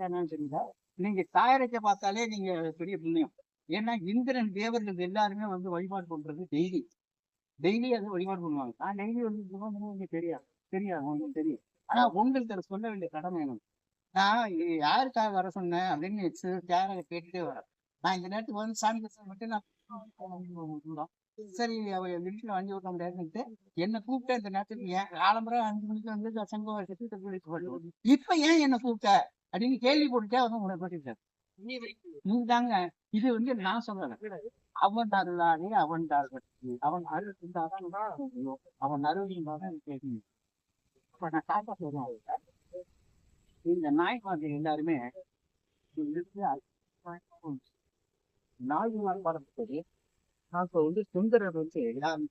என்னன்னு தெரியல. நீங்க தாயரைக்க பார்த்தாலே நீங்க பெரிய புண்ணியம். ஏன்னா இந்திரன் தேவர்கள் எல்லாருமே வந்து வழிபாடு பண்றது டெய்லி. டெய்லி அது வழிபாடு பண்ணுவாங்க. நான் டெய்லி வந்து ஜெபம் பண்ணுவேன். உங்களுக்கு தெரியாது. தெரியாது. உங்களுக்கு தெரியும். ஆனா உங்களுக்கு அத சொல்ல வேண்டிய கடமை எனக்கு. நான் யாருக்காக வர சொன்னேன் அப்படின்னு யார கேட்டுட்டே வரேன். நான் இந்த நேரத்துக்கு வந்து சாமி தரிசனம் மட்டும் நான் தூரம். சரி அவ வீட்டுல வண்டி ஓட்ட முடியாதுன்னுட்டு என்ன கூப்பிட்ட இந்த நேரத்துக்கு ஏன் காலம்பரம் 5 மணிக்கு வந்து சங்கம் வச்சுட்டு இப்ப ஏன் என்ன கூப்பிட்ட அப்படின்னு கேள்வி போட்டுட்டே வந்து உங்களை போட்டுட்டாரு. நீ தாங்க இது வந்து நான் சொல்றேன். அவன் அருளானே அவன் தாழ்வட்டி அவன் அருள் இருந்தாதான் முடியும். அவன் அருள் இருந்தாதான் கேட்கணும். இப்ப நான் காப்பா சொல்றேன். இந்த நாய்மார்கள் எல்லாருமே நாய் படத்துக்கு அப்ப வந்து சுந்தரர் வந்து எல்லாரும்